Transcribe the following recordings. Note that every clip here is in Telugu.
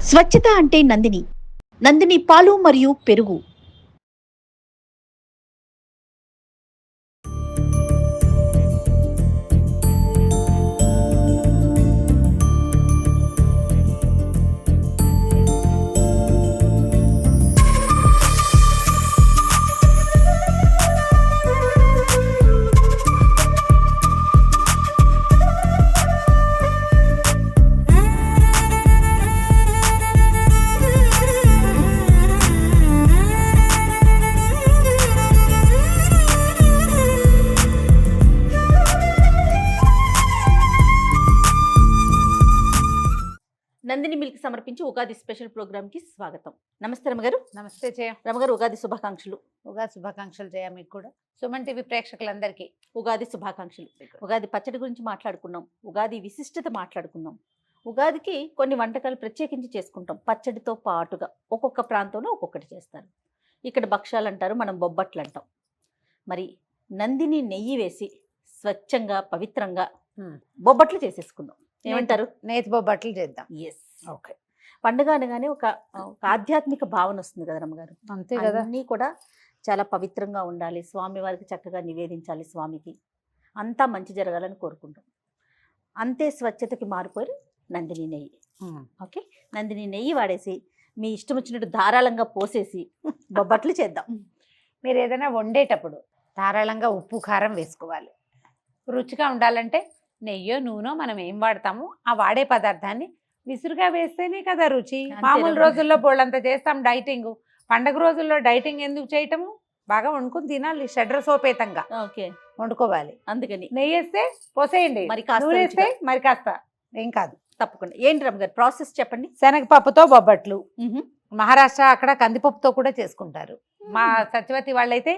స్వచ్ఛత అంటే నందిని. నందిని పాలు మరియు పెరుగు. నందిని మిల్క్ సమర్పించి ఉగాది స్పెషల్ ప్రోగ్రామ్ కి స్వాగతం. నమస్తే రమగారు. నమస్తే జయ. రమగారు, ఉగాది శుభాకాంక్షలు. ఉగాది శుభాకాంక్షలు జయ. మీకు కూడా సుమన్ టీవీ ప్రేక్షకులందరికీ ఉగాది శుభాకాంక్షలు. ఉగాది పచ్చడి గురించి మాట్లాడుకున్నాం, ఉగాది విశిష్టత మాట్లాడుకున్నాం. ఉగాదికి కొన్ని వంటకాలు ప్రత్యేకించి చేసుకుంటాం. పచ్చడితో పాటుగా ఒక్కొక్క ప్రాంతంలో ఒక్కొక్కటి చేస్తారు. ఇక్కడ భక్ష్యాలు అంటారు, మనం బొబ్బట్లు అంటాం. మరి నందిని నెయ్యి వేసి స్వచ్ఛంగా పవిత్రంగా బొబ్బట్లు చేసేసుకుందాం. ఏమంటారు? నేతి బొబ్బట్లు చేద్దాం. Yes, okay. పండుగ అనగానే ఒక ఆధ్యాత్మిక భావన వస్తుంది కదా రమ్మగారు. అంతే కదా. అన్నీ కూడా చాలా పవిత్రంగా ఉండాలి, స్వామి వారికి చక్కగా నివేదించాలి, స్వామికి అంతా మంచి జరగాలని కోరుకుంటాం. అంతే స్వచ్ఛతకి మారిపోయి నందిని నెయ్యి. ఓకే, నందిని నెయ్యి వాడేసి మీ ఇష్టం వచ్చినట్టు ధారాళంగా పోసేసి బొబ్బట్లు చేద్దాం. మీరు ఏదైనా వండేటప్పుడు ధారాళంగా ఉప్పు కారం వేసుకోవాలి. రుచిగా ఉండాలంటే నెయ్యో నూనె మనం ఏం వాడతామో ఆ వాడే పదార్థాన్ని విసురుగా వేస్తేనే కదా రుచి. మామూలు రోజుల్లో బోళ్ళంతా చేస్తాం డైటింగ్. పండగ రోజుల్లో డైటింగ్ ఎందుకు చేయటము? బాగా వండుకుని తినాలి, షడ్రసోపేతంగా ఓకే వండుకోవాలి. అందుకని నెయ్యి వేస్తే పోసేయండి, మరి కాస్త నూనె వేస్తే మరి కాస్త ఏం కాదు. తప్పకుండా. ఏంటి రమ్మగారు ప్రాసెస్ చెప్పండి. శనగపప్పుతో బొబ్బట్లు. మహారాష్ట్ర అక్కడ కందిపప్పుతో కూడా చేసుకుంటారు. మా సత్యవతి వాళ్ళైతే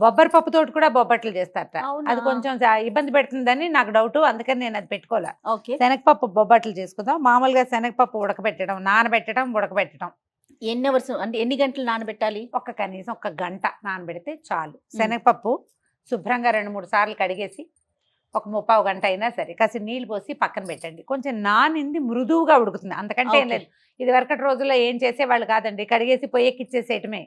బొబ్బరి పప్పుతో కూడా బొబ్బట్లు చేస్తారట. అది కొంచెం ఇబ్బంది పెడుతుందని నాకు డౌట్, అందుకని నేను అది పెట్టుకోలే. శనగపప్పు బొబ్బట్లు చేసుకుందాం. మామూలుగా శనగపప్పు ఉడకబెట్టడం, నానబెట్టడం, ఉడకబెట్టడం. ఎన్ని అవర్స్ అంటే ఎన్ని గంటలు నానబెట్టాలి? కనీసం 1 గంట నానబెడితే చాలు. శనగపప్పు శుభ్రంగా 2-3 సార్లు కడిగేసి ఒక 30 గంట అయినా సరే కాసి నీళ్ళు పోసి పక్కన పెట్టండి. కొంచెం నానింది మృదువుగా ఉడుకుతుంది, అంతకంటే ఏం లేదు. ఇది వరకటి రోజుల్లో ఏం చేసేవాళ్ళు కాదండి, కడిగేసి పొయ్యెక్కిచ్చేసేయటమే.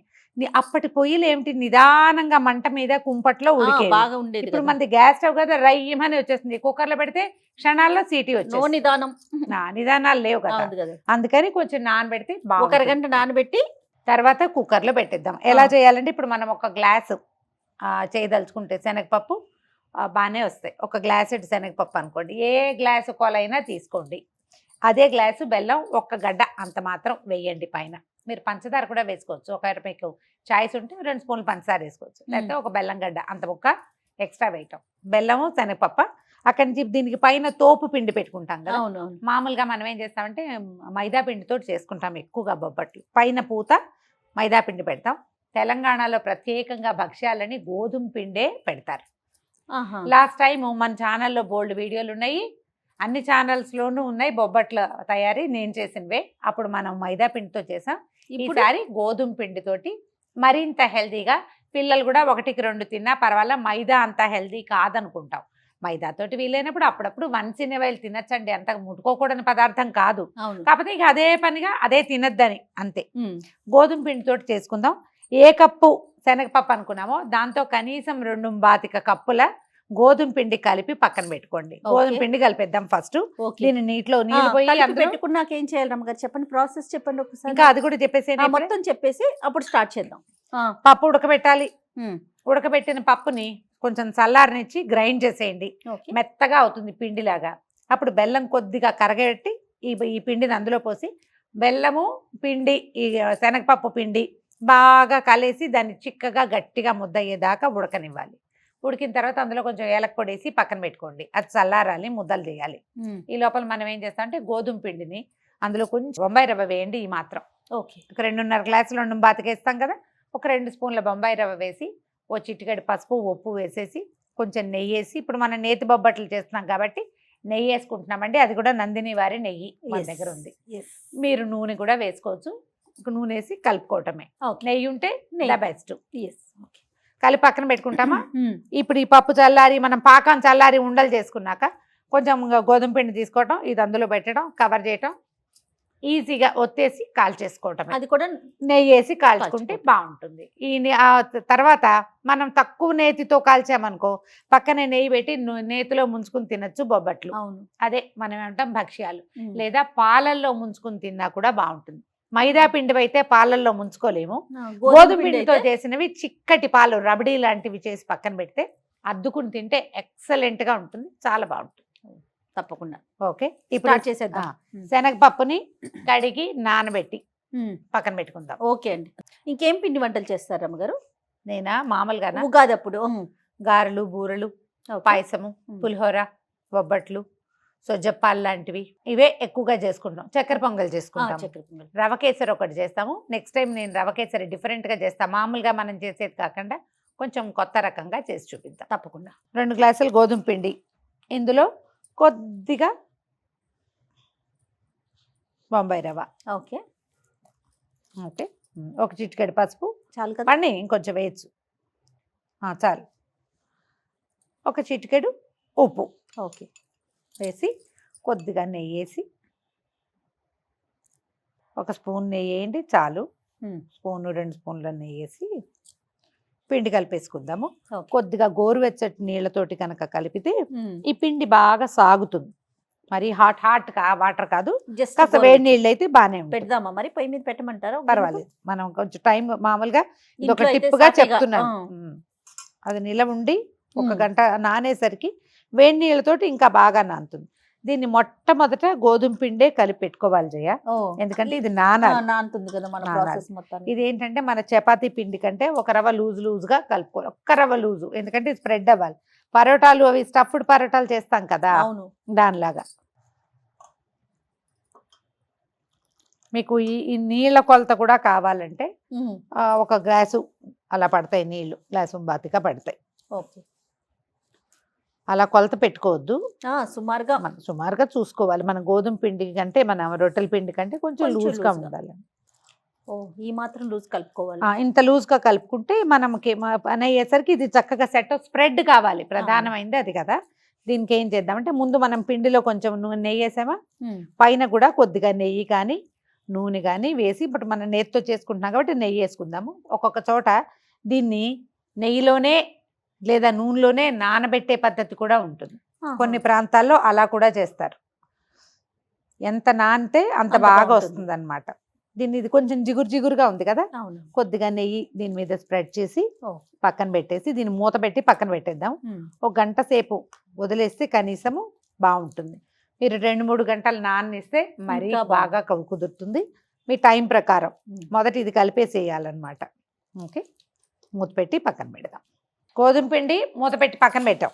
అప్పటి పొయ్యిలు ఏమిటి, నిదానంగా మంట మీద కుంపట్లో ఉడికే బాగా ఉండేది. ఇప్పుడు మనది గ్యాస్ స్టవ్ కదా, రయ్యమని వచ్చేస్తుంది. కుక్కర్లో పెడితే క్షణాల్లో సీటీ వచ్చేస్తుంది. నిదానాలు లేవు కదా, అందుకని కొంచెం నానబెడితే 1 గంట నానబెట్టి తర్వాత కుక్కర్లో పెట్టిద్దాం. ఎలా చేయాలంటే ఇప్పుడు మనం 1 గ్లాసు చేయదలుచుకుంటే శనగపప్పు బాగానే వస్తాయి. 1 గ్లాసు శనగపప్పు అనుకోండి, ఏ గ్లాసు కొలైనా తీసుకోండి. అదే గ్లాసు బెల్లం 1 గడ్డ అంత మాత్రం వేయండి. పైన మీరు పంచదార కూడా వేసుకోవచ్చు. ఒకవేళ మీకు చాయిస్ ఉంటే 2 స్పూన్లు పంచదార వేసుకోవచ్చు, లేకపోతే 1 బెల్లం గడ్డ అంత ముక్క ఎక్స్ట్రా వేయటం. బెల్లము శనగపప్పు. అక్కడి నుంచి దీనికి పైన తోపు పిండి పెట్టుకుంటాం కదా. మామూలుగా మనం ఏం చేస్తామంటే మైదా పిండితో చేసుకుంటాం ఎక్కువగా బొబ్బట్లు. పైన పూత మైదా పిండి పెడతాం. తెలంగాణలో ప్రత్యేకంగా భక్ష్యాలని గోధుమ పిండే పెడతారు. లాస్ట్ టైం మన ఛానల్లో బోల్డ్ వీడియోలు ఉన్నాయి, అన్ని ఛానల్స్లోనూ ఉన్నాయి బొబ్బట్ల తయారీ నేను చేసినవే. అప్పుడు మనం మైదా పిండితో చేసాం. ఈసారి గోధుమ పిండితోటి మరింత హెల్తీగా, పిల్లలు కూడా 1-2 తిన్నా పర్వాలేదు. మైదా అంత హెల్తీ కాదనుకుంటాం. మైదాతోటి వీలైనప్పుడు అప్పుడప్పుడు 1 ఇన్ ఎ వైల్ తినచ్చండి, అంత ముట్టుకోకూడని పదార్థం కాదు. కాకపోతే ఇక అదే పనిగా అదే తినద్దని అంతే. గోధుమ పిండితోటి చేసుకుందాం. ఏ కప్పు శనగపప్పు అనుకున్నామో దాంతో కనీసం 2 కప్పుల గోధుమ పిండి కలిపి పక్కన పెట్టుకోండి. గోధుమ పిండి కలిపేద్దాం ఫస్ట్. దీన్ని నీటిలో నీళ్ళు పోయి పెట్టుకున్నాక ఏం చేయాలి రమ్మగారు? చెప్పండి, ప్రాసెస్ చెప్పండి ఒకసారి. ఇంకా అది కూడా చెప్పేసి మొత్తం చెప్పేసి అప్పుడు స్టార్ట్ చేద్దాం. పప్పు ఉడకబెట్టాలి. ఉడకబెట్టిన పప్పుని కొంచెం చల్లారనిచ్చి గ్రైండ్ చేసేయండి, మెత్తగా అవుతుంది పిండిలాగా. అప్పుడు బెల్లం కొద్దిగా కరగబెట్టి ఈ పిండిని అందులో పోసి బెల్లము పిండి ఈ శనగపప్పు పిండి బాగా కలిసి దాన్ని చిక్కగా గట్టిగా ముద్దయ్యేదాకా ఉడకనివ్వాలి. ఉడికిన తర్వాత అందులో కొంచెం ఏలక పొడి వేసి పక్కన పెట్టుకోండి. అది చల్లారాలి, ముద్దలు చేయాలి. ఈ లోపల మనం ఏం చేస్తాం అంటే గోధుమ పిండిని అందులో కొంచెం బొంబాయి రవ్వ వేయండి. ఈ మాత్రం ఓకే. 2.5 గ్లాసులు 2 వేస్తాం కదా, 2 స్పూన్ల బొంబాయి రవ్వ వేసి చిటికెడు పసుపు ఉప్పు వేసేసి కొంచెం నెయ్యి వేసి, ఇప్పుడు మనం నేతి బొబ్బట్లు చేస్తున్నాం కాబట్టి నెయ్యి వేసుకుంటున్నామండి. అది కూడా నందిని వారి నెయ్యి మన దగ్గర ఉంది. మీరు నూనె కూడా వేసుకోవచ్చు. నూనె వేసి కలుపుకోవటమే. నెయ్యి ఉంటే బెస్ట్. కలిపి పక్కన పెట్టుకుంటామా. ఇప్పుడు ఈ పప్పు చల్లారి మనం పాకం చల్లారి ఉండలు చేసుకున్నాక కొంచెం గోధుమ పిండి తీసుకోవటం, ఇది అందులో పెట్టడం, కవర్ చేయటం. ఈజీగా ఒత్తేసి కాల్చేసుకోవటం, అది కూడా నెయ్యి వేసి కాల్చుకుంటే బాగుంటుంది. ఆ తర్వాత మనం తక్కువ నేతితో కాల్చామనుకో పక్కనే నెయ్యి పెట్టి నేతిలో ముంచుకుని తినచ్చు బొబ్బట్లు. అవును. అదే మనం ఏమంటాం భక్ష్యాలు. లేదా పాలల్లో ముంచుకుని తిన్నా కూడా బాగుంటుంది. మైదా పిండి అయితే పాలల్లో ముంచుకోలేము. గోధుమ పిండితో చేసినవి చిక్కటి పాలు రబడీ లాంటివి చేసి పక్కన పెడితే అద్దుకుని తింటే ఎక్సలెంట్ గా ఉంటుంది, చాలా బాగుంటుంది. తప్పకుండా. ఓకే, ఇప్పుడు చేసేద్దాం. శనగపప్పుని కడిగి నానబెట్టి పక్కన పెట్టుకుందాం. ఓకే అండి. ఇంకేం పిండి వంటలు చేస్తారు అమ్మగారు? నేనా మామూలుగా ఉగాది అప్పుడు గారెలు, బూరెలు, పాయసము, పులిహోర, బొబ్బట్లు, సొజ్జప్పాలు లాంటివి ఇవే ఎక్కువగా చేసుకుంటాం. చక్కెర పొంగల్ చేసుకుంటాం, రవ కేసరి ఒకటి చేస్తాము. నెక్స్ట్ టైం నేను రవ కేసరి డిఫరెంట్గా చేస్తాను, మామూలుగా మనం చేసేది కాకుండా కొంచెం కొత్త రకంగా చేసి చూపిద్దాం. తప్పకుండా. 2 గ్లాసులు గోధుమ పిండి, ఇందులో కొద్దిగా బొంబాయి రవ, ఓకే ఓకే, ఒక చిటికెడు పసుపు చాలు కదా, పండి ఇంకొంచెం వేయచ్చు, చాలు. ఒక చిటికెడు ఉప్పు ఓకే వేసి కొద్దిగా నెయ్యి వేసి, ఒక స్పూన్ నెయ్యి వేయండి చాలు, స్పూను 2 స్పూన్ల నెయ్యి వేసి పిండి కలిపేసుకుందాము. కొద్దిగా గోరువెచ్చటి నీళ్ళతోటి కనుక కలిపితే ఈ పిండి బాగా సాగుతుంది. మరి హాట్ వాటర్ కాదు, జస్ట్ కాస్త వేడి నీళ్ళు అయితే బాగానే ఉంటుంది. పెడదామా మరి? పొయ్యి మీద పెట్టమంటారా? పర్వాలేదు, మనం కొంచెం టైం మామూలుగా ఇది ఒక టిప్గా చెప్తున్నాను. అది నిలవ ఉండి 1 గంట నానేసరికి వేడి నీళ్ళతోటి ఇంకా బాగా నానుతుంది. దీన్ని మొట్టమొదట గోధుమ పిండే కలిపి పెట్టుకోవాలి జయ, ఎందుకంటే ఇది నానుతుంది కదా మన ప్రాసెస్ మొత్తం. ఇది ఏంటంటే మన చపాతీ పిండి కంటే 1 రవ్వ లూజ్గా కలుపుకోవాలి, 1 రవ్వ లూజు, ఎందుకంటే ఇది స్ప్రెడ్ అవ్వాలి. పరోటాలు అవి స్టఫ్డ్ పరోటాలు చేస్తాం కదా, అవును, దానిలాగా. మీకు ఈ నీళ్ళ కొలత కూడా కావాలంటే 1 గ్లాసు అలా పడతాయి నీళ్లు, గ్లాసు బాతిగా పడతాయి. ఓకే, అలా కొలత పెట్టుకోవద్దు, సుమారుగా చూసుకోవాలి. మన గోధుమ పిండి కంటే మన రొట్టెల పిండి కంటే కొంచెం లూజ్గా ఉండాలి. ఈ మాత్రం లూజ్ కలుపుకోవాలి. ఇంత లూజ్గా కలుపుకుంటే మనకి పని అయ్యేసరికి ఇది చక్కగా సెట్ స్ప్రెడ్ కావాలి, ప్రధానమైంది అది కదా. దీనికి ఏం చేద్దామంటే ముందు మనం పిండిలో కొంచెం నెయ్యి వేసామా, పైన కూడా కొద్దిగా నెయ్యి కానీ నూనె కానీ వేసి, ఇప్పుడు మనం నేతితో చేసుకుంటున్నాం కాబట్టి నెయ్యి వేసుకుందాము. ఒక్కొక్క చోట దీన్ని నెయ్యిలోనే లేదా నూనెలోనే నానబెట్టే పద్ధతి కూడా ఉంటుంది, కొన్ని ప్రాంతాల్లో అలా కూడా చేస్తారు. ఎంత నానితే అంత బాగా వస్తుంది అనమాట. దీన్ని ఇది కొంచెం జిగురుగా ఉంది కదా, కొద్దిగా నెయ్యి దీని మీద స్ప్రెడ్ చేసి పక్కన పెట్టేసి దీన్ని మూత పెట్టి పక్కన పెట్టేద్దాం. 1 గంట సేపు వదిలేస్తే కనీసము బాగుంటుంది. మీరు 2-3 గంటలు నాననిస్తే మరీ బాగా కుదురుతుంది. మీ టైం ప్రకారం మొదట ఇది కలిపేసేయాలన్నమాట. ఓకే, మూత పెట్టి పక్కన పెడదాం. గోధుమ పిండి మూత పెట్టి పక్కన పెట్టాం.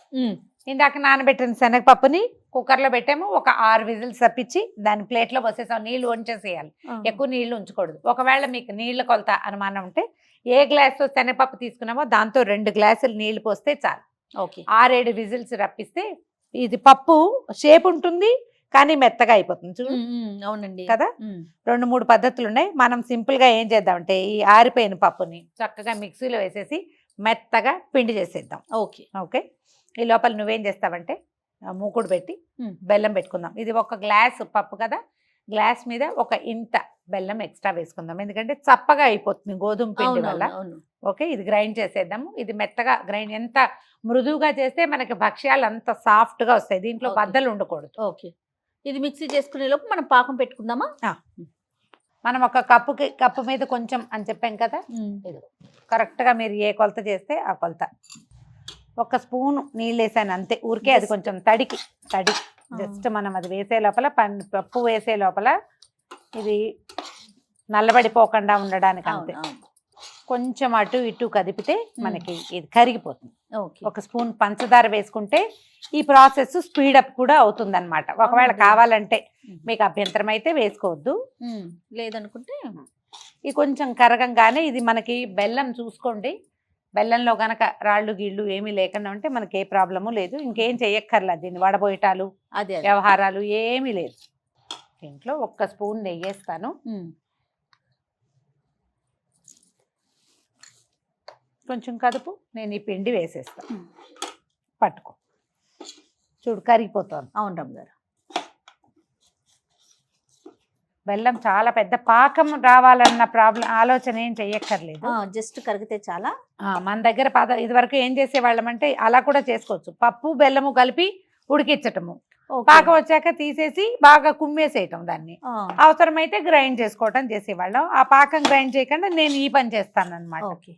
ఇందాక నానబెట్టిన శనగపప్పుని కుక్కర్లో పెట్టాము, ఒక 6 విజిల్స్ తప్పించి దాని ప్లేట్లో పోసేసాం. నీళ్లు వంచేసేయాలి, ఎక్కువ నీళ్లు ఉంచకూడదు. ఒకవేళ మీకు నీళ్ల కొలత అనుమానం ఉంటే ఏ గ్లాస్తో శనగపప్పు తీసుకున్నామో దాంతో 2 గ్లాసులు నీళ్లు పోస్తే చాలు. 6-7 విజిల్స్ రప్పిస్తే ఇది పప్పు షేప్ ఉంటుంది కానీ మెత్తగా అయిపోతుంది. చూడు, అవునండి కదా. 2-3 పద్ధతులు ఉన్నాయి. మనం సింపుల్ గా ఏం చేద్దామంటే ఈ ఆరిపోయిన పప్పుని చక్కగా మిక్సీలో వేసేసి మెత్తగా పిండి చేసేద్దాం. ఓకే ఓకే, ఈ లోపల నువ్వేం చేస్తావంటే మూకుడు పెట్టి బెల్లం పెట్టుకుందాం. ఇది 1 గ్లాసు పప్పు కదా, గ్లాస్ మీద ఒక ఇంత బెల్లం ఎక్స్ట్రా వేసుకుందాం, ఎందుకంటే చప్పగా అయిపోతుంది గోధుమ పిండి వల్ల. ఓకే, ఇది గ్రైండ్ చేసేద్దాము. ఇది మెత్తగా గ్రైండ్, ఎంత మృదువుగా చేస్తే మనకి భక్ష్యాలు అంత సాఫ్ట్ గా వస్తాయి, దీంట్లో బద్దలు ఉండకూడదు. ఓకే, ఇది మిక్సీ చేసుకునే లోపు మనం పాకం పెట్టుకుందామా? మనం ఒక కప్పు మీద కొంచెం అని చెప్పాం కదా, ఇది కరెక్ట్గా మీరు ఏ కొలత చేస్తే ఆ కొలత. 1 స్పూను నీళ్ళు వేసాను అంతే, ఊరికే. అది కొంచెం తడి జస్ట్ మనం అది వేసే లోపల పప్పు వేసే లోపల ఇది నల్లబడిపోకుండా ఉండడానికి అంతే. కొంచెం అటు ఇటు కదిపితే మనకి ఇది కరిగిపోతుంది. 1 స్పూన్ పంచదార వేసుకుంటే ఈ ప్రాసెస్ స్పీడప్ కూడా అవుతుంది అనమాట. ఒకవేళ కావాలంటే మీకు అభ్యంతరం అయితే వేసుకోవద్దు, లేదనుకుంటే ఇది కొంచెం కరగంగానే ఇది మనకి బెల్లం చూసుకోండి, బెల్లంలో కనుక రాళ్ళు గీళ్ళు ఏమీ లేకుండా ఉంటే మనకి ఏ ప్రాబ్లము లేదు. ఇంకేం చెయ్యక్కర్లేదు, దీన్ని వడబోయటాలు వ్యవహారాలు ఏమీ లేదు. దీంట్లో 1 స్పూన్ నెయ్యి వేస్తాను, కొంచెం కదుపు, నేను ఈ పిండి వేసేస్తాను. పట్టుకో, చూడు కరిగిపోతుంది. అవును రమ్మ గారు, బెల్లం చాలా పెద్ద పాకం రావాలన్న ఆలోచన ఏం చెయ్యక్కర్లేదు. జస్ట్ కరిగితే చాలా. మన దగ్గర ఇదివరకు ఏం చేసేవాళ్ళం అంటే అలా కూడా చేసుకోవచ్చు. పప్పు బెల్లము కలిపి ఉడికించటము, పాకం వచ్చాక తీసేసి బాగా కుమ్మేసేయటం దాన్ని. అవసరమైతే గ్రైండ్ చేసుకోవటం చేసేవాళ్ళం. ఆ పాకం గ్రైండ్ చేయకుండా నేను ఈ పని చేస్తాను అనమాట. ఓకే.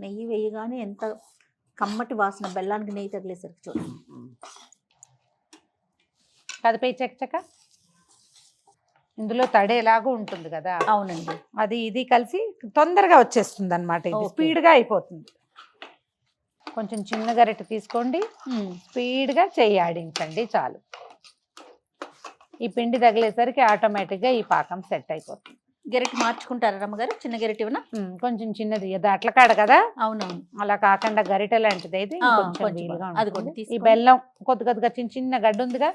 నెయ్యి వేయగానే ఎంత కమ్మటి వాసన, బెల్లానికి నెయ్యి తగిలేసరికి చూడండి. కదిపే చక్క ఇందులో తడేలాగా ఉంటుంది కదా. అవునండి. అది ఇది కలిసి తొందరగా వచ్చేస్తుంది అనమాట. ఇది స్పీడ్గా అయిపోతుంది. కొంచెం చిన్న గరిటె తీసుకోండి, స్పీడ్గా చెయ్యి ఆడించండి చాలు. ఈ పిండి తగిలేసరికి ఆటోమేటిక్గా ఈ పాకం సెట్ అయిపోతుంది. గరిటె మార్చుకుంటారా రమ్మగారు? చిన్న గరిటె ఇవ్వనా? కొంచెం చిన్నది, అది అట్ల కాడ కదా. అవునవును. అలా కాకుండా గరిటె లాంటిది అయితే అది ఈ బెల్లం కొద్దిగా చిన్న చిన్న గడ్డ ఉందిగా,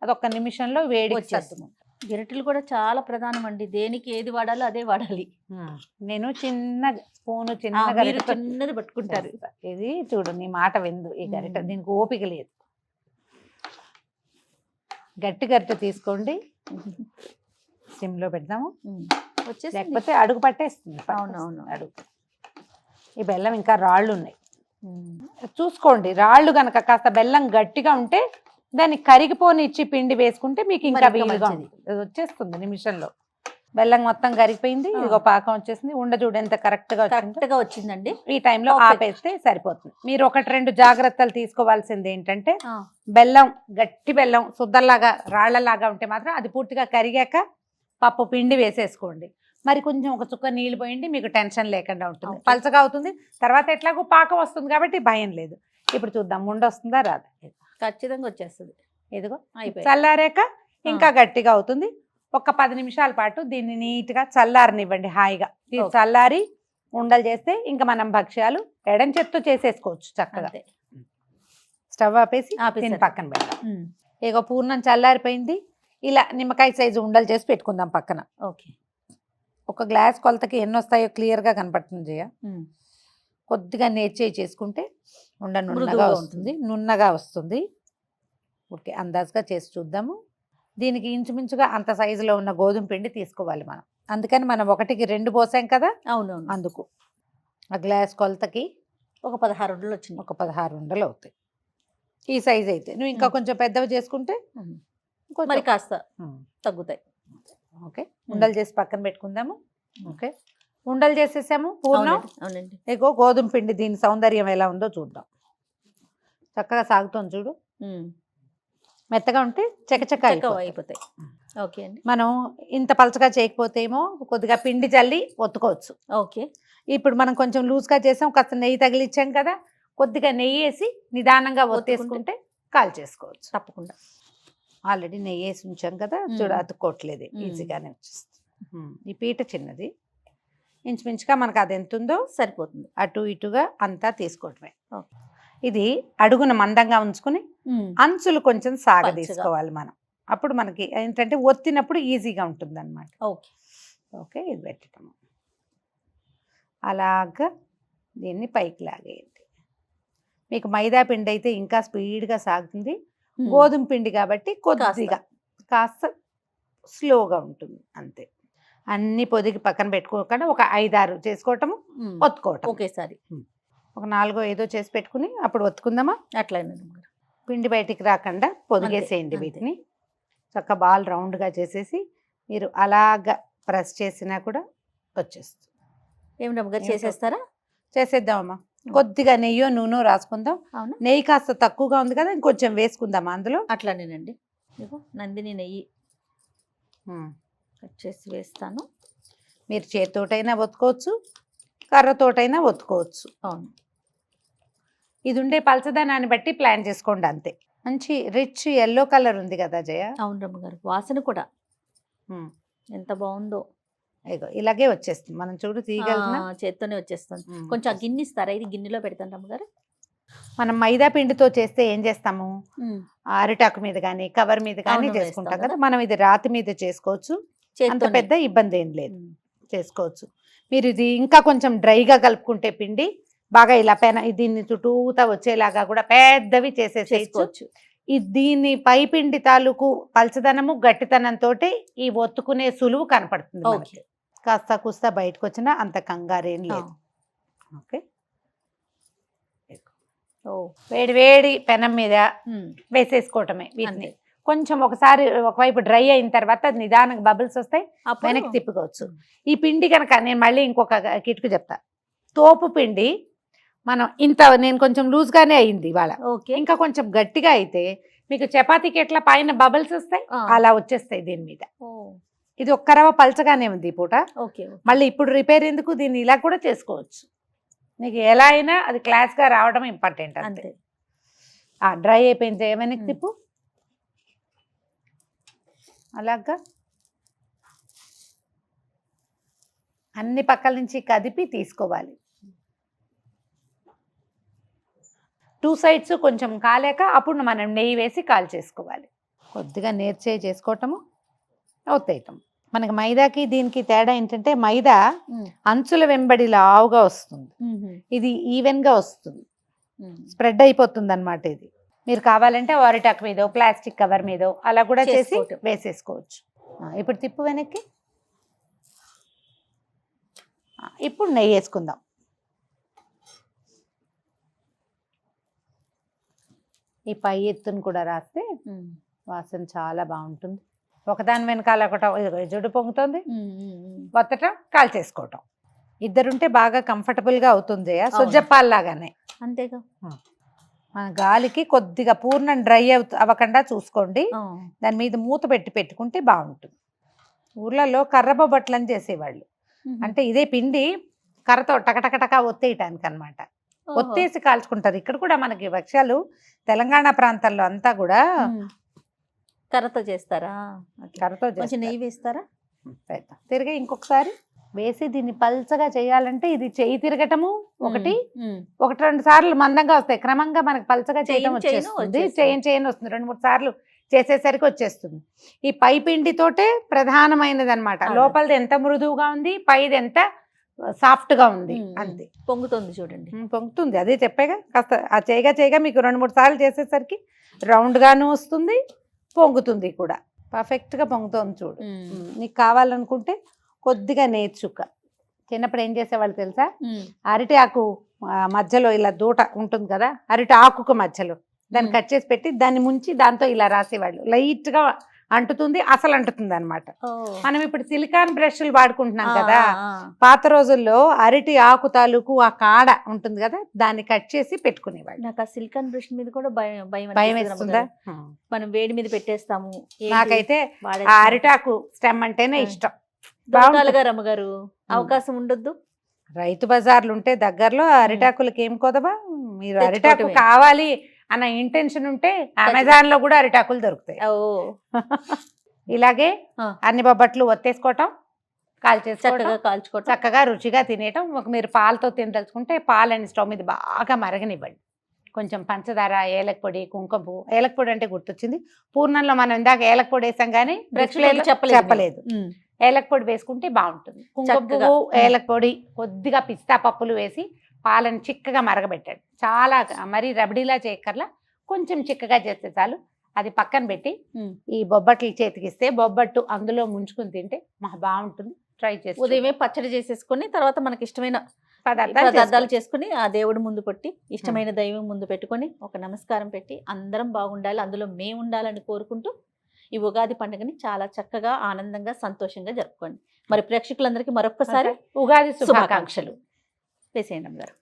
అది ఒక్క నిమిషంలో వేడి వచ్చేస్తుంది. గరిటెలు కూడా చాలా ప్రధానం అండి. దేనికి ఏది వాడాలో అదే వాడాలి. నేను చిన్న స్పూను చిన్నది పట్టుకుంటారు. ఇది చూడు, నీ మాట విందు. ఈ గరిటె దీనికి ఓపిక లేదు. గట్టి గరిటె తీసుకోండి, సిమ్లో పెడదాము, లేకపోతే అడుగు పట్టేస్తుంది. అవునవును, అడుగు. ఈ బెల్లం ఇంకా రాళ్ళు ఉన్నాయి చూసుకోండి. రాళ్ళు గనక కాస్త బెల్లం గట్టిగా ఉంటే దాన్ని కరిగిపోనిచ్చి పిండి వేసుకుంటే మీకు ఇంకా వీలుగా వచ్చేస్తుంది నిమిషంలో. బెల్లం మొత్తం కరిగిపోయింది, ఇదిగో పాకం వచ్చేసింది. ఉండ చూడు ఎంత కరెక్ట్ గా వచ్చిందండి. ఈ టైంలో ఆపేస్తే సరిపోతుంది. మీరు 1-2 జాగ్రత్తలు తీసుకోవాల్సింది ఏంటంటే, బెల్లం గట్టి బెల్లం సుద్దల్లాగా రాళ్లలాగా ఉంటే మాత్రం అది పూర్తిగా కరిగాక పప్పు పిండి వేసేసుకోండి. మరి కొంచెం ఒక చుక్క నీళ్ళు పోయండి, మీకు టెన్షన్ లేకుండా ఉంటుంది. పలచగా అవుతుంది, తర్వాత ఎట్లాగో పాకం వస్తుంది కాబట్టి భయం లేదు. ఇప్పుడు చూద్దాం ఉండ వస్తుందా రాదా. ఖచ్చితంగా వచ్చేస్తుంది. ఇదిగో చల్లారాక ఇంకా గట్టిగా అవుతుంది. ఒక 10 నిమిషాల పాటు దీన్ని నీట్గా చల్లారనివ్వండి హాయిగా. చల్లారి ఉండలు చేస్తే ఇంకా మనం భక్ష్యాలు ఎడం చేత్తో చేసేసుకోవచ్చు చక్కగా. స్టవ్ ఆపేసి పక్కన పెడదాం. ఇగో పూర్ణం చల్లారిపోయింది. ఇలా నిమ్మకాయ సైజు ఉండలు చేసి పెట్టుకుందాం పక్కన. ఓకే. ఒక గ్లాస్ కొలతకి ఎన్ని వస్తాయో క్లియర్గా కనపడుతుంది జయ. కొద్దిగా నేర్చేయి చేసుకుంటే ఉండ నున్నగా వస్తుంది, నున్నగా వస్తుంది. ఓకే, అందాజుగా చేసి చూద్దాము. దీనికి ఇంచుమించుగా అంత సైజులో ఉన్న గోధుమ పిండి తీసుకోవాలి మనం. అందుకని మనం 1కి 2 పోసాం కదా. అవునవును. అందుకు ఆ గ్లాస్ కొలతకి ఒక 16 ఉండలు వచ్చింది. ఒక 16 ఉండలు అవుతాయి ఈ సైజ్ అయితే. నువ్వు ఇంకా కొంచెం పెద్దవి చేసుకుంటే మరి కాస్త తగ్గుతాయి. ఓకే, ఉండలు చేసి పక్కన పెట్టుకుందాము. ఓకే, ఉండలు చేసేసాము పూర్ణం. అవునండి. ఇగో గోధుమ పిండి, దీని సౌందర్యం ఎలా ఉందో చూద్దాం. చక్కగా సాగుతుంది చూడు. మెత్తగా ఉంటే చకచక అయిపోతాయి. ఓకే అండి. మనం ఇంత పలచగా చేయకపోతే ఏమో కొద్దిగా పిండి చల్లి ఒత్తుకోవచ్చు. ఓకే. ఇప్పుడు మనం కొంచెం లూజ్గా చేసాం, కాస్త నెయ్యి తగిలిచ్చాం కదా, కొద్దిగా నెయ్యి వేసి నిదానంగా ఒత్తేసుకుంటే కాల్ చేసుకోవచ్చు. తప్పకుండా. ఆల్రెడీ నెయ్యి వేసి ఉంచాం కదా, చూడు అతుక్కోవట్లేదు, ఈజీగానే వచ్చేస్తుంది. ఈ పీట చిన్నది, ఇంచుమించుగా మనకు అది ఎంత ఉందో సరిపోతుంది. అటు ఇటుగా అంతా తీసుకోవటమే. ఇది అడుగున మందంగా ఉంచుకుని అంచులు కొంచెం సాగదీసుకోవాలి మనం. అప్పుడు మనకి ఏంటంటే ఒత్తినప్పుడు ఈజీగా ఉంటుంది అనమాట. ఓకే. ఓకే, ఇది పెట్టటము. అలాగా దీన్ని పైకి లాగేయండి. మీకు మైదా పిండి అయితే ఇంకా స్పీడ్గా సాగుతుంది. గోధుమ పిండి కాబట్టి కొద్దిగా కాస్త స్లోగా ఉంటుంది అంతే. అన్ని పొదిగి పక్కన పెట్టుకోకుండా ఒక 5-6 చేసుకోవటము, ఒత్తుకోవటం ఒకేసారి. ఒక 4-5 చేసి పెట్టుకుని అప్పుడు ఒత్తుకుందామా. అట్లయినా పిండి బయటికి రాకుండా పొదిగేసేయండి. వీటిని చక్క బాల్ రౌండ్గా చేసేసి మీరు అలాగా ప్రెస్ చేసినా కూడా వచ్చేస్తుంది. ఏమిటమ్మా చేసేస్తారా? చేసేద్దామమ్మా. కొద్దిగా నెయ్యో నూనె రాసుకుందాం. నెయ్యి కాస్త తక్కువగా ఉంది కదా, ఇంకొంచెం వేసుకుందామా అందులో. అట్లానేనండి. నందిని నెయ్యి కట్ చేసి వేస్తాను. మీరు చేతితోటైనా ఒత్తుకోవచ్చు, కర్రతోటైనా ఒత్తుకోవచ్చు. అవును. ఇది ఉండే పలచదనాన్ని బట్టి ప్లాన్ చేసుకోండి అంతే. మంచి రిచ్ ఎల్లో కలర్ ఉంది కదా జయ. అవును రమ్మగారు, వాసన కూడా ఎంత బాగుందో. ఇగో ఇలాగే వచ్చేస్తుంది. మనం చూడు తీయగలిగిన చేత్తోనే వచ్చేస్తుంది. కొంచెం ఆ గిన్నె ఇస్తారా? ఇది గిన్నెలో పెడతాను రమ్మగారు. మనం మైదా పిండితో చేస్తే ఏం చేస్తాము, అరిటాకు మీద కానీ కవర్ మీద కానీ చేసుకుంటాం కదా. మనం ఇది రాతి మీద చేసుకోవచ్చు, అంత పెద్ద ఇబ్బంది ఏం లేదు, చేసుకోవచ్చు. మీరు ఇది ఇంకా కొంచెం డ్రైగా కలుపుకుంటే పిండి బాగా ఇలా దీన్ని చుట్టూతా వచ్చేలాగా కూడా పెద్దవి చేసేసేసుకోవచ్చు. దీని పైపిండి తాలూకు పలచదనము గట్టితనంతో ఈ ఒత్తుకునే సులువు కనపడుతుంది మనకి. ఓకే. కాస్త కూస్తా బయటకు వచ్చినా అంత కంగారేం లేదు. ఓకే, వేడి వేడి పెనం మీద వేసేసుకోవటమే వీటిని. కొంచెం ఒకసారి ఒకవైపు డ్రై అయిన తర్వాత నిదానంగా బబుల్స్ వస్తాయి, వెనక్కి తిప్పుకోవచ్చు. ఈ పిండి కనుక నేను మళ్ళీ ఇంకొక కిటుకు చెప్తా. తోపు పిండి మనం నేను కొంచెం లూజ్గానే అయింది ఇవాళ. ఇంకా కొంచెం గట్టిగా అయితే మీకు చపాతీకి ఎట్లా పైన బబుల్స్ వస్తాయి అలా వచ్చేస్తాయి దీని మీద. ఇది ఒక్క రవ్వ పలచగానే ఉంది ఈ పూట. మళ్ళీ ఇప్పుడు రిపేర్ ఎందుకు, దీన్ని ఇలా కూడా చేసుకోవచ్చు. నీకు ఎలా అయినా అది క్లాస్గా రావడం ఇంపార్టెంట్ అంతే. డ్రై అయిపోయింది, వెనక్కి తిప్పు. అలాగా అన్ని పక్కల నుంచి కదిపి తీసుకోవాలి. 2 సైడ్స్ కొంచెం కాలేక అప్పుడు మనం నెయ్యి వేసి కాల్ చేసుకోవాలి. కొద్దిగా నేర్చే చేసుకోవటము, ఒత్తేయటం. మనకి మైదాకి దీనికి తేడా ఏంటంటే మైదా అంచుల వెంబడి లావుగా వస్తుంది, ఇది ఈవెన్గా వస్తుంది, స్ప్రెడ్ అయిపోతుంది అన్నమాట. ఇది మీరు కావాలంటే అరిటాకు మీదో ప్లాస్టిక్ కవర్ మీదో అలా కూడా చేసి వేసేసుకోవచ్చు. ఇప్పుడు తిప్పు వెనక్కి. ఇప్పుడు నెయ్యి వేసుకుందాం. ఈ పై ఎత్తును కూడా రాస్తే వాసన చాలా బాగుంటుంది. ఒకదాని వెనకాల ఒకటి జుడు పొంగుతుంది, వత్తటం కాల్ చేసుకోవటం. ఇద్దరుంటే బాగా కంఫర్టబుల్గా అవుతుంది. సుజ్జప్పాల్లాగానే అంతేగా. మన గాలికి కొద్దిగా పూర్ణం డ్రై అవ్వకుండా చూసుకోండి. దాని మీద మూత పెట్టుకుంటే బాగుంటుంది. ఊర్లలో కర్రబొబ్బట్లని చేసేవాళ్ళు. అంటే ఇదే పిండి కర్రతో టకటకటక ఒత్తేయటానికి అనమాట. ఒత్తేసి కాల్చుకుంటారు. ఇక్కడ కూడా మనకి వృక్షాలు తెలంగాణ ప్రాంతాల్లో అంతా కూడా కర్రతో చేస్తారా? కర్రతో నెయ్యి వేస్తారా? తిరిగి ఇంకొకసారి వేసి దీన్ని పల్చగా చేయాలంటే ఇది చేయి తిరగటము ఒకటి 2 సార్లు మందంగా వస్తాయి. క్రమంగా మనకి పల్చగా చేయడం వచ్చేస్తుంది. చేయని వస్తుంది. 2-3 సార్లు చేసేసరికి వచ్చేస్తుంది. ఈ పై పిండితోటే ప్రధానమైనది అనమాట. లోపలిది ఎంత మృదువుగా ఉంది, పైది ఎంత సాఫ్ట్ గా ఉంది, అంతే. పొంగుతుంది చూడండి, పొంగుతుంది. అదే చెప్పాగా. కాస్త ఆ చేయగా మీకు 2-3 సార్లు చేసేసరికి రౌండ్ గాను వస్తుంది, పొంగుతుంది కూడా. పర్ఫెక్ట్ గా పొంగుతుంది చూడు. నీకు కావాలనుకుంటే కొద్దిగా నేర్చుక. చిన్నప్పుడు ఏం చేసేవాళ్ళు తెలుసా, అరటి ఆకు మధ్యలో ఇలా దూట ఉంటుంది కదా, అరటి ఆకుకు మధ్యలో దాన్ని కట్ చేసి పెట్టి దాన్ని ముంచి దాంతో ఇలా రాసేవాళ్ళు. లైట్ గా అంటుతుంది, అసలు అంటుతుంది అనమాట. మనం ఇప్పుడు సిలికాన్ బ్రష్లు వాడుకుంటున్నాం కదా, పాత రోజుల్లో అరటి ఆకు తాలూకు ఆ కాడ ఉంటుంది కదా, దాన్ని కట్ చేసి పెట్టుకునేవాళ్ళు. నాకు ఆ సిలికాన్ బ్రష్ మీద కూడా భయం వేస్తుందా? మనం వేడి మీద పెట్టేస్తాము. నాకైతే ఆ అరిటాకు స్టెమ్ అంటేనే ఇష్టం. రమ్మగారు అవకాశం ఉండొద్దు. రైతు బజార్లు ఉంటే దగ్గరలో అరిటాకులకి ఏం కొదవా. మీరు అరిటాకు కావాలి అన్న ఇంటెన్షన్ ఉంటే అమెజాన్ లో కూడా అరిటాకులు దొరుకుతాయి. ఇలాగే అన్ని బొబ్బట్లు ఒత్తేసుకోవటం, కాల్చుకోవటం, చక్కగా రుచిగా తినేయటం. మీరు పాలతో తినదలుచుకుంటే పాలని స్టవ్ మీద బాగా మరగనివ్వండి. కొంచెం పంచదార, ఏలక పొడి, కుంకుమ పువ్వు. ఏలక పొడి అంటే గుర్తొచ్చింది, పూర్ణంలో మనం ఇందాక ఏలక పొడి వేసాం కానీ చెప్పలేదు. ఏలక పొడి వేసుకుంటే బాగుంటుంది. కుంకుమ పువ్వు, ఏలక పొడి, కొద్దిగా పిస్తా పప్పులు వేసి పాలను చిక్కగా మరగబెట్టాడు. చాలా మరీ రబడీలా చేయక్కర్లా, కొంచెం చిక్కగా చేస్తే చాలు. అది పక్కన పెట్టి ఈ బొబ్బట్లు చేతికిస్తే బొబ్బట్టు అందులో ముంచుకుని తింటే బాగుంటుంది. ట్రై చేసి ఉదయమే పచ్చడి చేసేసుకుని తర్వాత మనకి ఇష్టమైన పదార్థాలు చేసుకుని ఆ దేవుడి ముందు పెట్టి ఇష్టమైన దైవం ముందు పెట్టుకొని ఒక నమస్కారం పెట్టి అందరం బాగుండాలి, అందులో మేము ఉండాలని కోరుకుంటూ ఈ ఉగాది పండుగని చాలా చక్కగా ఆనందంగా సంతోషంగా జరుపుకోండి. మరి ప్రేక్షకులందరికీ మరొక్కసారి ఉగాది శుభాకాంక్షలు. వేసేయండి అమ్మగారు.